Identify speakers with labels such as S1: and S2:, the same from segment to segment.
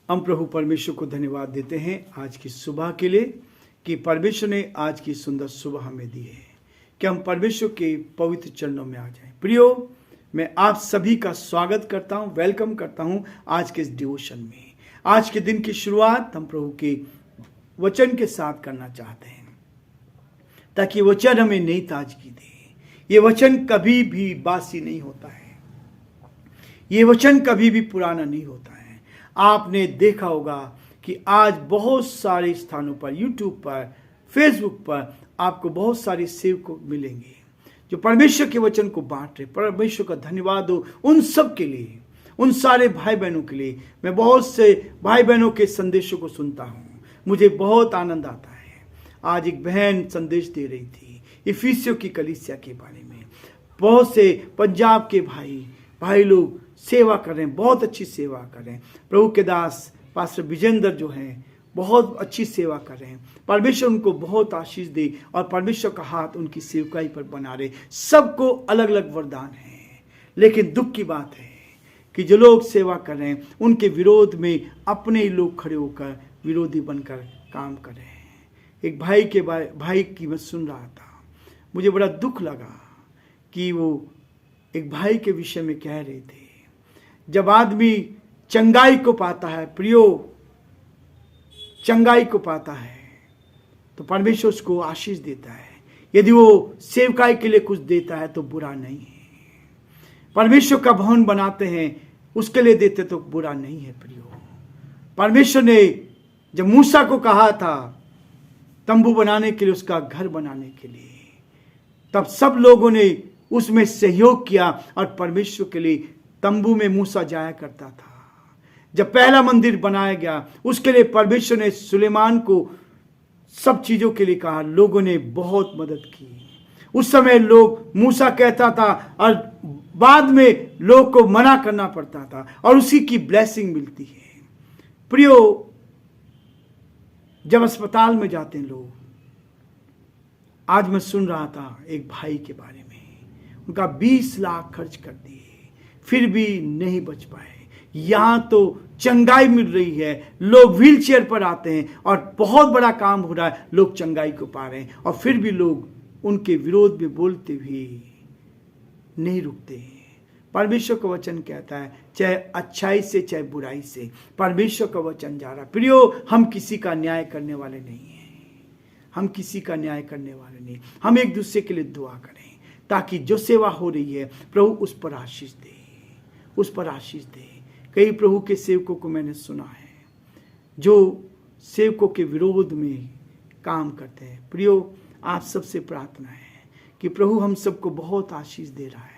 S1: हम प्रभु परमेश्वर को धन्यवाद देते हैं आज की सुबह के लिए कि परमेश्वर ने आज की सुंदर सुबह हमें दी है कि हम परमेश्वर के पवित्र चरणों में आ जाएं। प्रियो, मैं आप सभी का स्वागत करता हूं, वेलकम करता हूं आज के इस डिवोशन में। आज के दिन की शुरुआत हम प्रभु के वचन के साथ करना चाहते हैं ताकि वचन हमें नई ताजगी दे। ये वचन कभी भी बासी नहीं होता है, ये वचन कभी भी पुराना नहीं होता है। आपने देखा होगा कि आज बहुत सारे स्थानों पर, यूट्यूब पर, फेसबुक पर आपको बहुत सारे सेवक मिलेंगे जो परमेश्वर के वचन को बांट रहे। परमेश्वर का धन्यवाद हो उन सब के लिए, उन सारे भाई बहनों के लिए। मैं बहुत से भाई बहनों के संदेशों को सुनता हूँ, मुझे बहुत आनंद आता है। आज एक बहन संदेश दे रही थी इफिसियों की कलीसिया के बारे में। बहुत से पंजाब के भाई लोग सेवा कर रहे हैं, बहुत अच्छी सेवा कर रहे हैं। प्रभु के दास पास्टर विजेंद्र जो हैं बहुत अच्छी सेवा कर रहे हैं। परमेश्वर उनको बहुत आशीष दे और परमेश्वर का हाथ उनकी सेवकाई पर बना रहे। सबको अलग अलग वरदान है, लेकिन दुख की बात है कि जो लोग सेवा कर रहे हैं उनके विरोध में अपने ही लोग खड़े होकर विरोधी बनकर काम कर रहे हैं। एक भाई की मैं सुन रहा था, मुझे बड़ा दुख लगा कि वो एक भाई के विषय में कह रहे थे, जब आदमी चंगाई को पाता है, प्रियो चंगाई को पाता है तो परमेश्वर उसको आशीष देता है। यदि वो सेवकाई के लिए कुछ देता है तो बुरा नहीं है। परमेश्वर का भवन बनाते हैं उसके लिए देते तो बुरा नहीं है। प्रियो, परमेश्वर ने जब मूसा को कहा था तंबू बनाने के लिए, उसका घर बनाने के लिए, तब सब लोगों ने उसमें सहयोग किया और परमेश्वर के लिए तंबू में मूसा जाया करता था। जब पहला मंदिर बनाया गया उसके लिए परमेश्वर ने सुलेमान को सब चीजों के लिए कहा। लोगों ने बहुत मदद की। उस समय लोग मूसा कहता था और बाद में लोग को मना करना पड़ता था और उसी की ब्लेसिंग मिलती है। प्रियो, जब अस्पताल में जाते हैं लोग, आज मैं सुन रहा था एक भाई के बारे में, उनका 20 लाख खर्च कर दिए फिर भी नहीं बच पाए। यहां तो चंगाई मिल रही है, लोग व्हीलचेयर पर आते हैं और बहुत बड़ा काम हो रहा है, लोग चंगाई को पा रहे हैं और फिर भी लोग उनके विरोध में बोलते हुए नहीं रुकते हैं। परमेश्वर का वचन कहता है चाहे अच्छाई से चाहे बुराई से परमेश्वर का वचन जा रहा। प्रियो, हम किसी का न्याय करने वाले नहीं हैं, हम किसी का न्याय करने वाले नहीं। हम एक दूसरे के लिए दुआ करें ताकि जो सेवा हो रही है प्रभु उस पर आशीष दे, उस पर आशीष दे। कई प्रभु के सेवकों को मैंने सुना है जो सेवकों के विरोध में काम करते हैं। प्रियो, आप सबसे प्रार्थना है कि प्रभु हम सबको बहुत आशीष दे रहा है।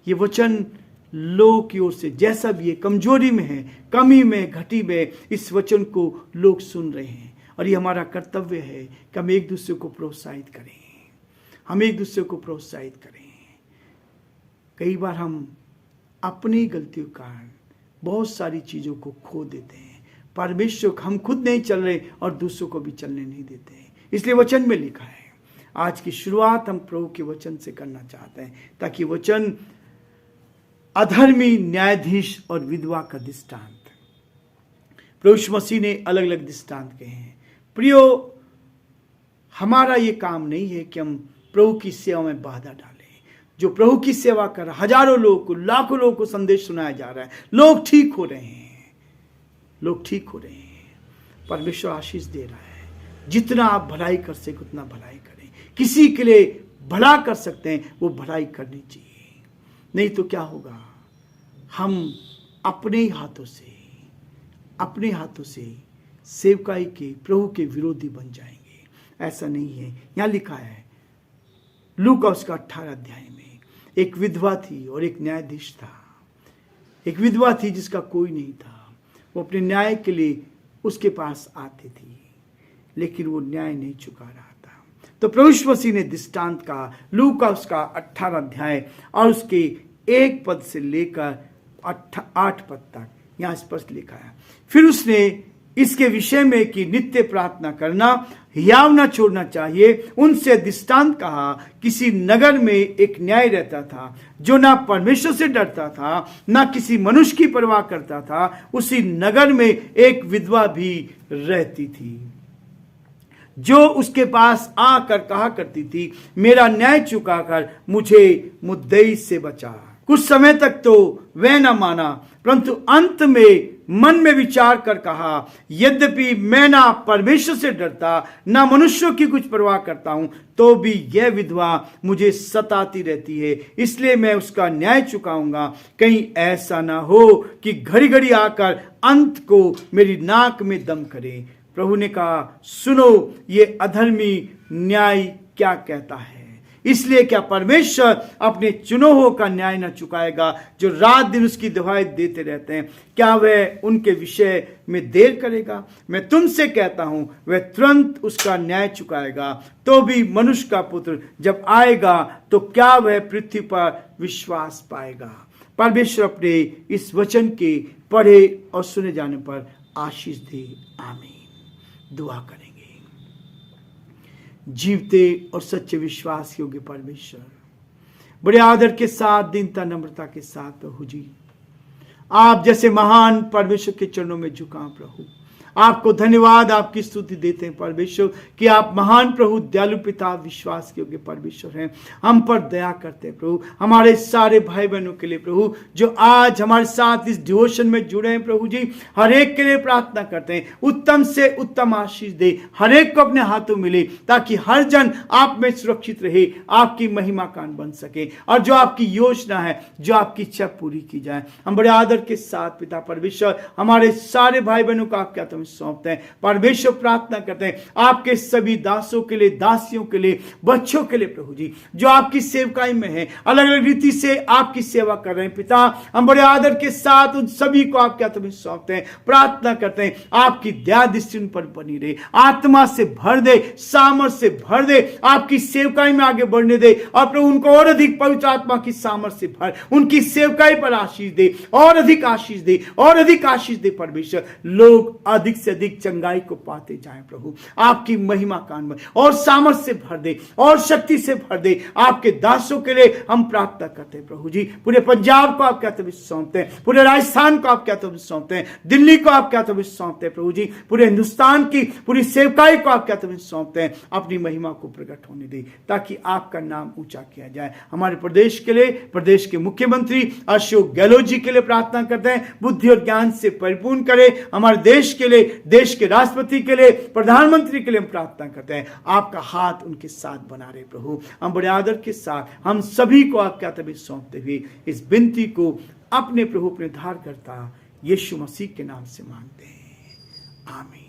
S1: ये वचन लोगों की ओर से जैसा भी है, कमजोरी में है, कमी में, घटी में, इस वचन को लोग सुन रहे हैं और ये हमारा कर्तव्य है कि हम एक दूसरे को प्रोत्साहित करें, हम एक दूसरे को प्रोत्साहित करें। कई बार हम अपनी गलतियों के कारण बहुत सारी चीज़ों को खो देते हैं। परमेश्वर, हम खुद नहीं चल रहे और दूसरों को भी चलने नहीं देते हैं। इसलिए वचन में लिखा है। आज की शुरुआत हम प्रभु के वचन से करना चाहते हैं ताकि वचन अधर्मी, न्यायाधीश और विधवा का दृष्टांत, प्रभु यीशु मसीह ने अलग अलग दृष्टांत कहे हैं। प्रियो, हमारा ये काम नहीं है कि हम प्रभु की सेवा में बाधा डालें। जो प्रभु की सेवा कर रहा, हजारों लोगों को, लाखों लोगों को संदेश सुनाया जा रहा है, लोग ठीक हो रहे हैं, लोग ठीक हो रहे हैं। परमेश्वर आशीष दे रहा है। जितना आप भलाई कर सके उतना भलाई करें। किसी के लिए भला कर सकते हैं वो भलाई करनी चाहिए, नहीं तो क्या होगा, हम अपने हाथों से सेवकाई के, प्रभु के विरोधी बन जाएंगे। ऐसा नहीं है। यहाँ लिखा है लूका उसका 18 अध्याय में, एक विधवा थी और एक न्यायाधीश था। एक विधवा थी जिसका कोई नहीं था, वो अपने न्याय के लिए उसके पास आती थी, लेकिन वो न्याय नहीं चुका रहा था। तो प्रभु यीशु मसीह ने दृष्टांत का, लूका उसका 18 अध्याय और उसके 1 पद से लेकर 8 पद तक यहाँ स्पष्ट लिखा है। फिर उसने इसके विषय में कि नित्य प्रार्थना करना, हियाव न छोड़ना चाहिए। उनसे दृष्टांत कहा, किसी नगर में एक न्याय रहता था जो ना परमेश्वर से डरता था ना किसी मनुष्य की परवाह करता था। उसी नगर में एक विधवा भी रहती थी जो उसके पास आकर कहा करती थी, मेरा न्याय चुकाकर मुझे मुद्दई से बचा। कुछ समय तक तो वह न माना, परंतु अंत में मन में विचार कर कहा, यद्यपि मैं ना परमेश्वर से डरता ना मनुष्यों की कुछ परवाह करता हूं, तो भी यह विधवा मुझे सताती रहती है, इसलिए मैं उसका न्याय चुकाऊंगा। कहीं ऐसा ना हो कि घड़ी घड़ी आकर अंत को मेरी नाक में दम करे। प्रभु ने कहा, सुनो, ये अधर्मी न्याय क्या कहता है। इसलिए क्या परमेश्वर अपने चुनों का न्याय न चुकाएगा जो रात दिन उसकी दुहाई देते रहते हैं? क्या वह उनके विषय में देर करेगा? मैं तुमसे कहता हूं, वह तुरंत उसका न्याय चुकाएगा। तो भी मनुष्य का पुत्र जब आएगा तो क्या वह पृथ्वी पर विश्वास पाएगा? परमेश्वर अपने इस वचन के पढ़े और सुने जाने पर आशीष दे। आमीन। दुआ करेंगे। जीवते और सच्चे विश्वास योग्य परमेश्वर, बड़े आदर के साथ, दीनता नम्रता के साथ प्रभु जी, आप जैसे महान परमेश्वर के चरणों में झुका प्रभु, आपको धन्यवाद, आपकी स्तुति देते हैं परमेश्वर कि आप महान प्रभु, दयालु पिता, विश्वास योग्य परमेश्वर हैं। हम पर दया करते हैं प्रभु, हमारे सारे भाई बहनों के लिए प्रभु जो आज हमारे साथ इस डिवोशन में जुड़े हैं प्रभु जी, हर एक के लिए प्रार्थना करते हैं, उत्तम से उत्तम आशीष दे, हर एक को अपने हाथों मिले, ताकि हर जन आप में सुरक्षित रहे, आपकी महिमा कान बन सके, और जो आपकी योजना है, जो आपकी इच्छा पूरी की जाए। हम बड़े आदर के साथ पिता परमेश्वर हमारे सारे भाई बहनों को आपके हाथों सौंपते हैं। परमेश्वर प्रार्थना करते हैं आपके सभी दासों के लिए, दासियों के लिए, बच्चों के लिए प्रभु जी, जो आपकी सेवकाई में है, अलग अलग रीति से आपकी सेवा कर रहे हैं पिता, हम बड़े आदर के साथ उन सभी को आपके हाथों में सौंपते हैं। प्रार्थना करते हैं आपकी दया दृष्टि उन पर बनी रहे, आत्मा से भर दे, सामर्थ से भर दे, आपकी सेवकाई में आगे बढ़ने दे, और प्रभु उनको और अधिक पवित्र आत्मा की सामर्थ से भर, उनकी सेवकाई पर आशीष दे, और अधिक आशीष दे, और अधिक आशीष दे परमेश्वर। लोग अधिक से अधिक चंगाई को पाते जाएं प्रभु, आपकी महिमा कान में और सामर्थ से भर दे और शक्ति से भर दे। आपके दासों के लिए हम प्रार्थना करते हैं प्रभु जी, पूरे पंजाब को आपके हाथों में सौंपते हैं, पूरे राजस्थान को आपके हाथों में सौंपते हैं, दिल्ली को आपके हाथों में सौंपते हैं प्रभु जी, पूरे हिंदुस्तान की पूरी सेवकाई को आपके हाथों में सौंपते हैं। अपनी महिमा को प्रकट होने दे ताकि आपका नाम ऊंचा किया जाए। हमारे प्रदेश के लिए, प्रदेश के मुख्यमंत्री अशोक गहलोत जी के लिए प्रार्थना करते हैं, बुद्धि और ज्ञान से परिपूर्ण करे। हमारे देश के लिए, देश के राष्ट्रपति के लिए, प्रधानमंत्री के लिए हम प्रार्थना करते हैं, आपका हाथ उनके साथ बना रहे प्रभु। हम बड़े आदर के साथ हम सभी को आपके हाथ में सौंपते हुए इस विनती को अपने प्रभु, अपने उद्धारकर्ता यीशु मसीह के नाम से मांगते हैं। आमीन।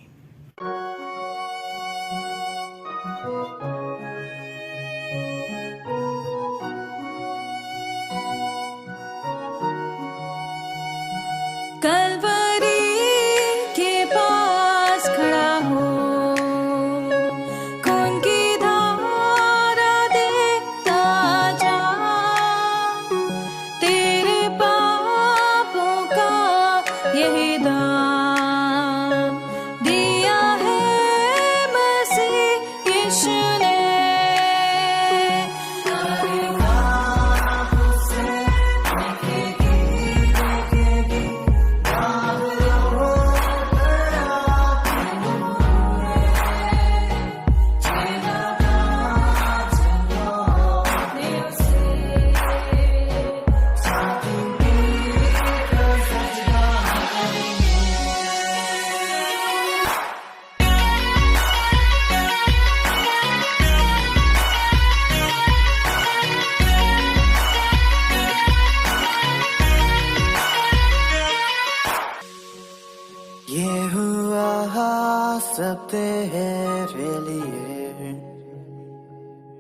S2: सब तेरे लिए,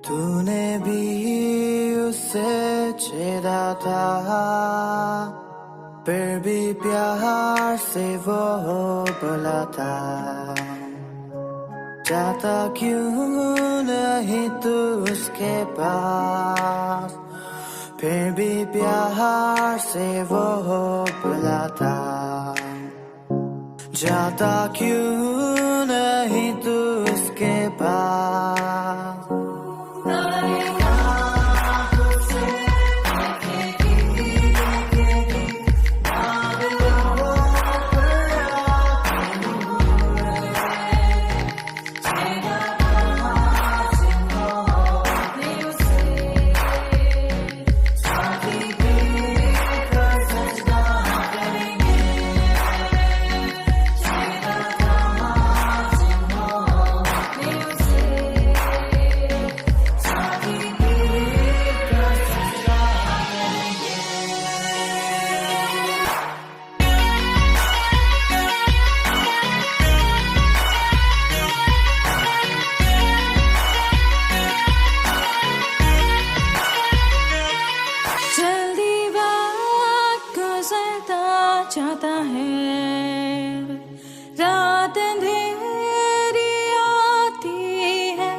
S2: तूने भी उसे छेड़ा था, फिर भी प्यार से वो बोला था, जाता क्यों नहीं तू उसके पास, फिर भी प्यार से वो बोला था, जाता क्यों नहीं तू उसके पास।
S3: चाहता है रात अंधेरी आती है,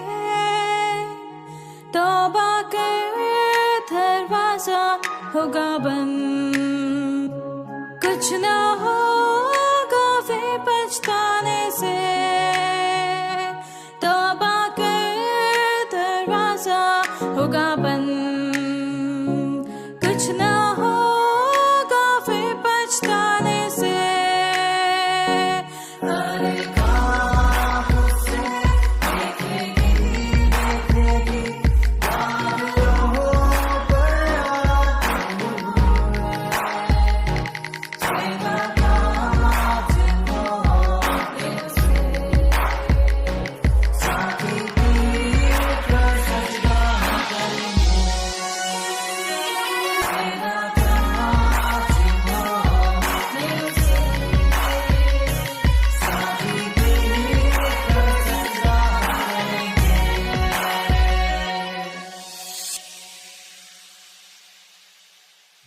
S3: तौबा कर दरवाजा होगा बंद, कुछ ना होगा फिर पछताने से, तौबा कर दरवाजा होगा बंद, कुछ ना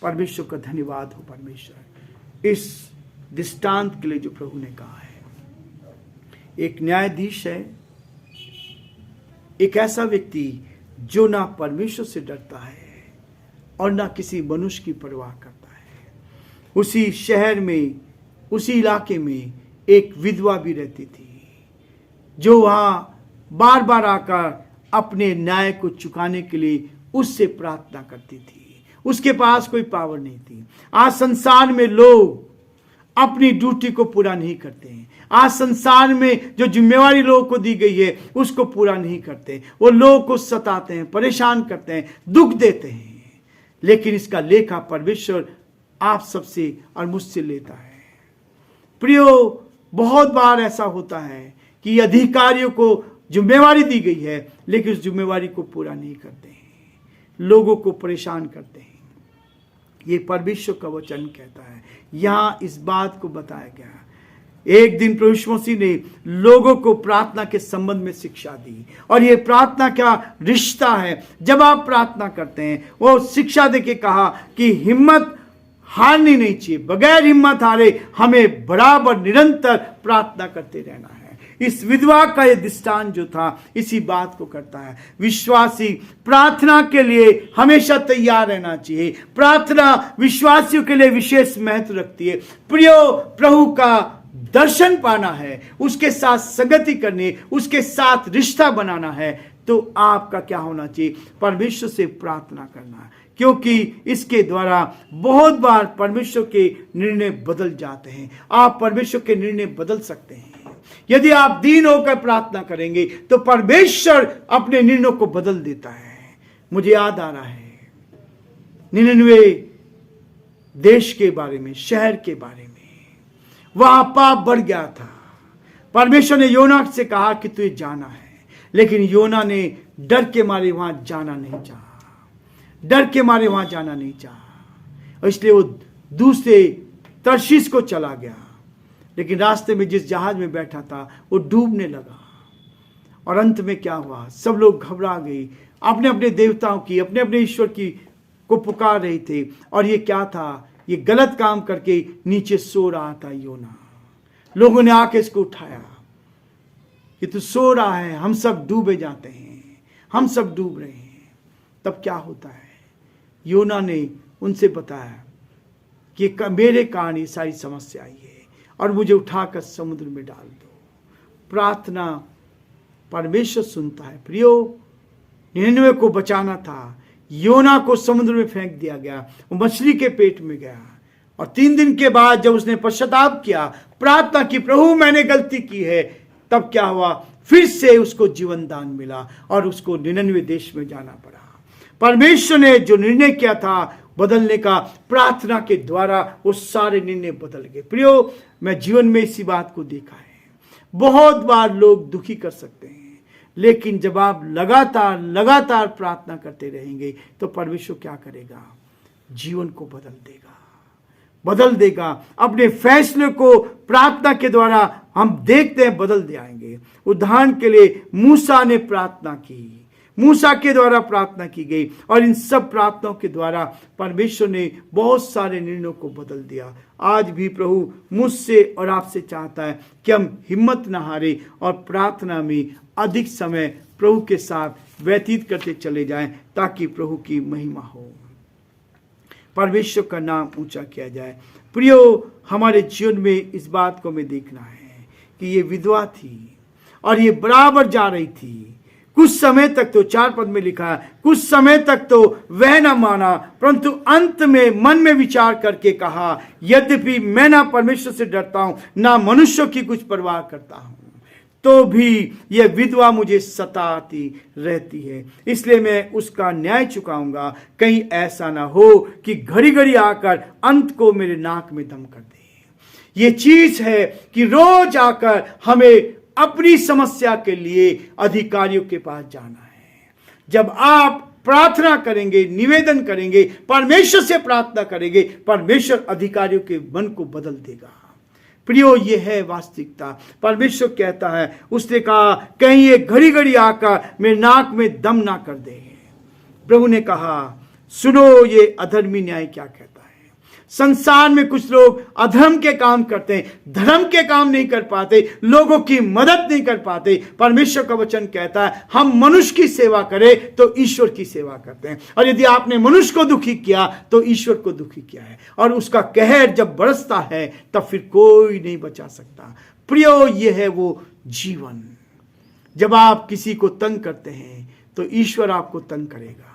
S1: परमेश्वर का धन्यवाद हो। परमेश्वर इस दृष्टांत के लिए जो प्रभु ने कहा है, एक न्यायाधीश है, एक ऐसा व्यक्ति जो ना परमेश्वर से डरता है और ना किसी मनुष्य की परवाह करता है। उसी शहर में, उसी इलाके में एक विधवा भी रहती थी, जो वहां बार बार आकर अपने न्याय को चुकाने के लिए उससे प्रार्थना करती थी। उसके पास कोई पावर नहीं थी। आज संसार में लोग अपनी ड्यूटी को पूरा नहीं करते हैं। आज संसार में जो जिम्मेवारी लोगों को दी गई है उसको पूरा नहीं करते। वो लोगों को सताते हैं, परेशान करते हैं, दुख देते हैं। लेकिन इसका लेखा परमेश्वर आप सबसे और मुझसे लेता है। प्रियो, बहुत बार ऐसा होता है कि अधिकारियों को जिम्मेवारी दी गई है लेकिन उस जिम्मेवारी को पूरा नहीं करते हैं, लोगों को परेशान करते हैं। ये परमेश्वर का वचन कहता है। यहां इस बात को बताया गया। एक दिन प्रभु यीशु मसीह ने लोगों को प्रार्थना के संबंध में शिक्षा दी, और ये प्रार्थना का रिश्ता है। जब आप प्रार्थना करते हैं, वो शिक्षा देके कहा कि हिम्मत हारनी नहीं चाहिए, बगैर हिम्मत हारे हमें बराबर निरंतर प्रार्थना करते रहना है। इस विधवा का ये दृष्टांत जो था इसी बात को करता है। विश्वासी प्रार्थना के लिए हमेशा तैयार रहना चाहिए। प्रार्थना विश्वासियों के लिए विशेष महत्व रखती है। प्रियो, प्रभु का दर्शन पाना है, उसके साथ संगति करनी, उसके साथ रिश्ता बनाना है, तो आपका क्या होना चाहिए? परमेश्वर से प्रार्थना करना, क्योंकि इसके द्वारा बहुत बार परमेश्वर के निर्णय बदल जाते हैं। आप परमेश्वर के निर्णय बदल सकते हैं। यदि आप दीन होकर प्रार्थना करेंगे तो परमेश्वर अपने निर्णयों को बदल देता है। मुझे याद आ रहा है 99 देश के बारे में, शहर के बारे में। वहां पाप बढ़ गया था। परमेश्वर ने योना से कहा कि तुझे जाना है, लेकिन योना ने डर के मारे वहां जाना नहीं चाहा, डर के मारे वहां जाना नहीं चाहा, और इसलिए वो दूसरे तर्शीश को चला गया। लेकिन रास्ते में जिस जहाज में बैठा था वो डूबने लगा, और अंत में क्या हुआ? सब लोग घबरा गए, अपने अपने देवताओं की, अपने अपने ईश्वर की को पुकार रहे थे। और ये क्या था? ये गलत काम करके नीचे सो रहा था योना। लोगों ने आके इसको उठाया कि तू सो रहा है, हम सब डूबे जाते हैं, हम सब डूब रहे हैं। तब क्या होता है? योना ने उनसे बताया कि मेरे कारण ये सारी समस्या आई है, और मुझे उठाकर समुद्र में डाल दो। प्रार्थना परमेश्वर सुनता है। प्रियो, निनवे को बचाना था, योना को समुद्र में फेंक दिया गया, वो मछली के पेट में गया, और 3 दिन के बाद जब उसने पश्चाताप किया, प्रार्थना की, प्रभु मैंने गलती की है, तब क्या हुआ, फिर से उसको जीवन दान मिला और उसको निनवे देश में जाना पड़ा। परमेश्वर ने जो निर्णय किया था बदलने का, प्रार्थना के द्वारा वो सारे निर्णय बदल गए। प्रियो, मैं जीवन में इसी बात को देखा है। बहुत बार लोग दुखी कर सकते हैं, लेकिन जब आप लगातार प्रार्थना करते रहेंगे तो परमेश्वर क्या करेगा, जीवन को बदल देगा। अपने फैसले को प्रार्थना के द्वारा हम देखते हैं बदल दे आएंगे। उदाहरण के लिए मूसा ने प्रार्थना की, मूसा के द्वारा प्रार्थना की गई, और इन सब प्रार्थनाओं के द्वारा परमेश्वर ने बहुत सारे निर्णयों को बदल दिया। आज भी प्रभु मुझसे और आपसे चाहता है कि हम हिम्मत न हारें और प्रार्थना में अधिक समय प्रभु के साथ व्यतीत करते चले जाएं, ताकि प्रभु की महिमा हो, परमेश्वर का नाम ऊंचा किया जाए। प्रियो, हमारे जीवन में इस बात को हमें देखना है कि ये विधवा थी और ये बराबर जा रही थी। कुछ समय तक तो 4 पद में लिखा है, कुछ समय तक तो वह न माना, परंतु अंत में मन में विचार करके कहा, यद्यपि मैं ना परमेश्वर से डरता हूं, ना मनुष्यों की कुछ परवाह करता हूं, तो भी यह विधवा मुझे सताती रहती है, इसलिए मैं उसका न्याय चुकाऊंगा। कहीं ऐसा ना हो कि घड़ी घड़ी आकर अंत को मेरे नाक में दम कर दे। ये चीज है कि रोज आकर हमें अपनी समस्या के लिए अधिकारियों के पास जाना है। जब आप प्रार्थना करेंगे, निवेदन करेंगे, परमेश्वर से प्रार्थना करेंगे, परमेश्वर अधिकारियों के मन को बदल देगा। प्रियो, ये है वास्तविकता। परमेश्वर कहता है, उसने कहा कहीं ये घड़ी घड़ी आकर मेरे नाक में दम ना कर दे। प्रभु ने कहा, सुनो ये अधर्मी न्याय क्या कहता है। संसार में कुछ लोग अधर्म के काम करते हैं, धर्म के काम नहीं कर पाते, लोगों की मदद नहीं कर पाते। परमेश्वर का वचन कहता है, हम मनुष्य की सेवा करें तो ईश्वर की सेवा करते हैं, और यदि आपने मनुष्य को दुखी किया तो ईश्वर को दुखी किया है, और उसका कहर जब बरसता है तब फिर कोई नहीं बचा सकता। प्रियो, ये है वो जीवन। जब आप किसी को तंग करते हैं तो ईश्वर आपको तंग करेगा।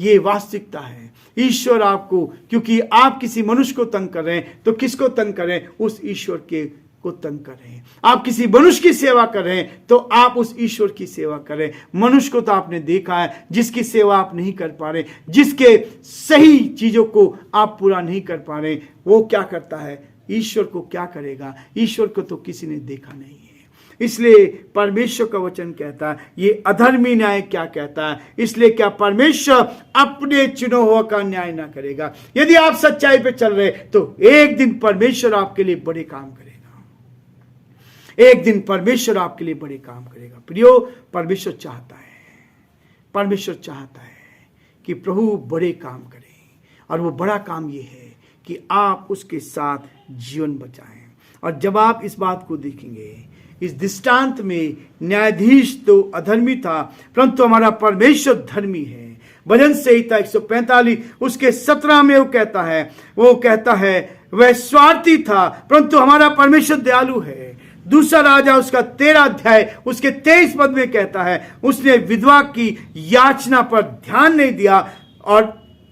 S1: ये वास्तविकता है। ईश्वर आपको, क्योंकि आप किसी मनुष्य को तंग कर रहे हैं तो किसको तंग करें, उस ईश्वर के को तंग कर रहे हैं। आप किसी मनुष्य की सेवा कर रहे हैं तो आप उस ईश्वर की सेवा करें। मनुष्य को तो आपने देखा है जिसकी सेवा आप नहीं कर पा रहे, जिसके सही चीजों को आप पूरा नहीं कर पा रहे, वो क्या करता है, ईश्वर को क्या करेगा। ईश्वर को तो किसी ने देखा नहीं है। इसलिए परमेश्वर का वचन कहता है, ये अधर्मी न्याय क्या कहता है। इसलिए क्या परमेश्वर अपने चुने हुआ का न्याय ना करेगा। यदि आप सच्चाई पे चल रहे तो एक दिन परमेश्वर आपके लिए बड़े काम करेगा। एक दिन परमेश्वर आपके लिए बड़े काम करेगा। प्रियो, परमेश्वर चाहता है कि प्रभु बड़े काम करे, और वो बड़ा काम ये है कि आप उसके साथ जीवन बचाएं। और जब आप इस बात को देखेंगे, इस दृष्टांत में न्यायाधीश तो अधर्मी था, परंतु हमारा परमेश्वर धर्मी है। भजन संहिता 145 उसके 17 में वो कहता है वह स्वार्थी था, परंतु हमारा परमेश्वर दयालु है। दूसरा राजा उसका 13 अध्याय उसके 23 पद में कहता है, उसने विधवा की याचना पर ध्यान नहीं दिया और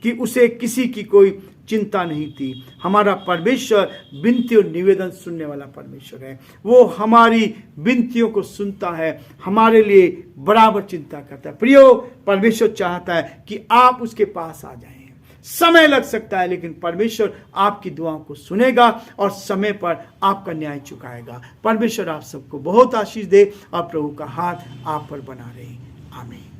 S1: कि उसे किसी की कोई चिंता नहीं थी। हमारा परमेश्वर विनती और निवेदन सुनने वाला परमेश्वर है। वो हमारी विनतियों को सुनता है, हमारे लिए बराबर चिंता करता है। प्रियो, परमेश्वर चाहता है कि आप उसके पास आ जाएं। समय लग सकता है, लेकिन परमेश्वर आपकी दुआओं को सुनेगा और समय पर आपका न्याय चुकाएगा। परमेश्वर आप सबको बहुत आशीष दे और प्रभु का हाथ आप पर बना रहे। आमीन।